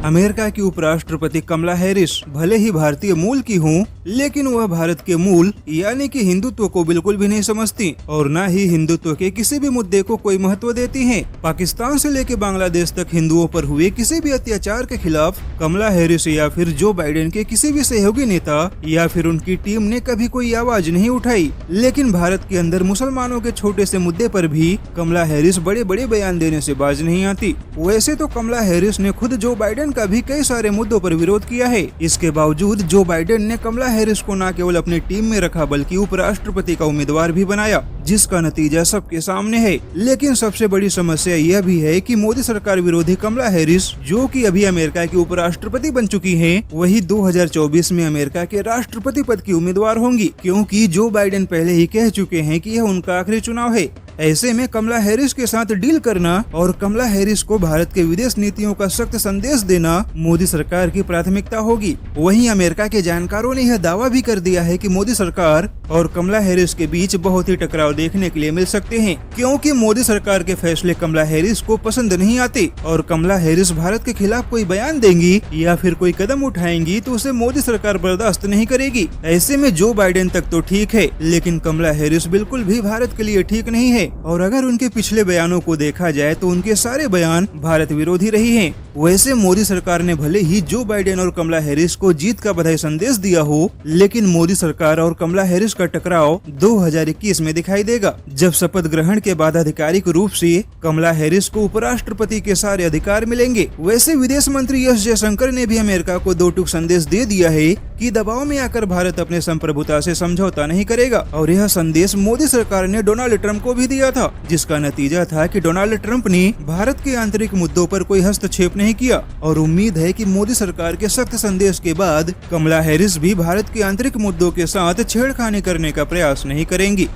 America की उपराष्ट्रपति कमला Harris भले ही भारतीय मूल की हों, लेकिन वह भारत के मूल यानी कि हिंदुत्व को बिल्कुल भी नहीं समझती और न ही हिंदुत्व के किसी भी मुद्दे को कोई महत्व देती हैं। पाकिस्तान से लेकर बांग्लादेश तक हिंदुओं पर हुए किसी भी अत्याचार के खिलाफ कमला हैरिस या फिर जो बाइडेन के किसी भी सहयोगी नेता या फिर उनकी टीम ने कभी कोई आवाज नहीं उठाई। लेकिन भारत के अंदर मुसलमानों के छोटे से मुद्दे पर भी कमला हैरिस बड़े बड़े बयान देने से बाज नहीं आती। वैसे तो कमला हैरिस ने खुद जो बाइडेन का भी कई सारे मुद्दों पर विरोध किया है। इसके बावजूद जो बाइडेन ने कमला हैरिस को न केवल अपनी टीम में रखा बल्कि उपराष्ट्रपति का उम्मीदवार भी बनाया, जिसका नतीजा सबके सामने है। लेकिन सबसे बड़ी समस्या यह भी है कि मोदी सरकार विरोधी कमला हैरिस, जो कि अभी अमेरिका की उपराष्ट्रपति बन चुकी हैं, वही 2024 में अमेरिका के राष्ट्रपति पद की उम्मीदवार होंगी, क्योंकि जो बाइडेन पहले ही कह चुके हैं कि यह उनका आखिरी चुनाव है। ऐसे में कमला हैरिस के साथ डील करना और कमला हैरिस को भारत के विदेश नीतियों का सख्त संदेश देना मोदी सरकार की प्राथमिकता होगी। वहीं अमेरिका के जानकारों ने यह दावा भी कर दिया है कि मोदी सरकार और कमला हैरिस के बीच बहुत ही टकराव देखने के लिए मिल सकते हैं, क्योंकि मोदी सरकार के फैसले कमला हैरिस को पसंद नहीं आते और कमला हैरिस भारत के खिलाफ कोई बयान देंगी या फिर कोई कदम उठाएंगी तो उसे मोदी सरकार बर्दाश्त नहीं करेगी। ऐसे में जो बाइडेन तक तो ठीक है, लेकिन कमला हैरिस बिल्कुल भी भारत के लिए ठीक नहीं है। और अगर उनके पिछले बयानों को देखा जाए तो उनके सारे बयान भारत विरोधी रही हैं। वैसे मोदी सरकार ने भले ही जो बाइडेन और कमला हैरिस को जीत का बधाई संदेश दिया हो, लेकिन मोदी सरकार और कमला हैरिस का टकराव 2021 में दिखाई देगा, जब शपथ ग्रहण के बाद आधिकारिक रूप से कमला हैरिस को उपराष्ट्रपति के सारे अधिकार मिलेंगे। वैसे विदेश मंत्री एस जयशंकर ने भी अमेरिका को दो टूक संदेश दे दिया है कि दबाव में आकर भारत अपने संप्रभुता से समझौता नहीं करेगा, और यह संदेश मोदी सरकार ने डोनाल्ड ट्रंप को भी दिया था, जिसका नतीजा था कि डोनाल्ड ट्रंप ने भारत के आंतरिक मुद्दों पर कोई हस्तक्षेप नहीं किया। और उम्मीद है कि मोदी सरकार के सख्त संदेश के बाद कमला हैरिस भी भारत के आंतरिक मुद्दों के साथ छेड़खानी करने का प्रयास नहीं करेंगी।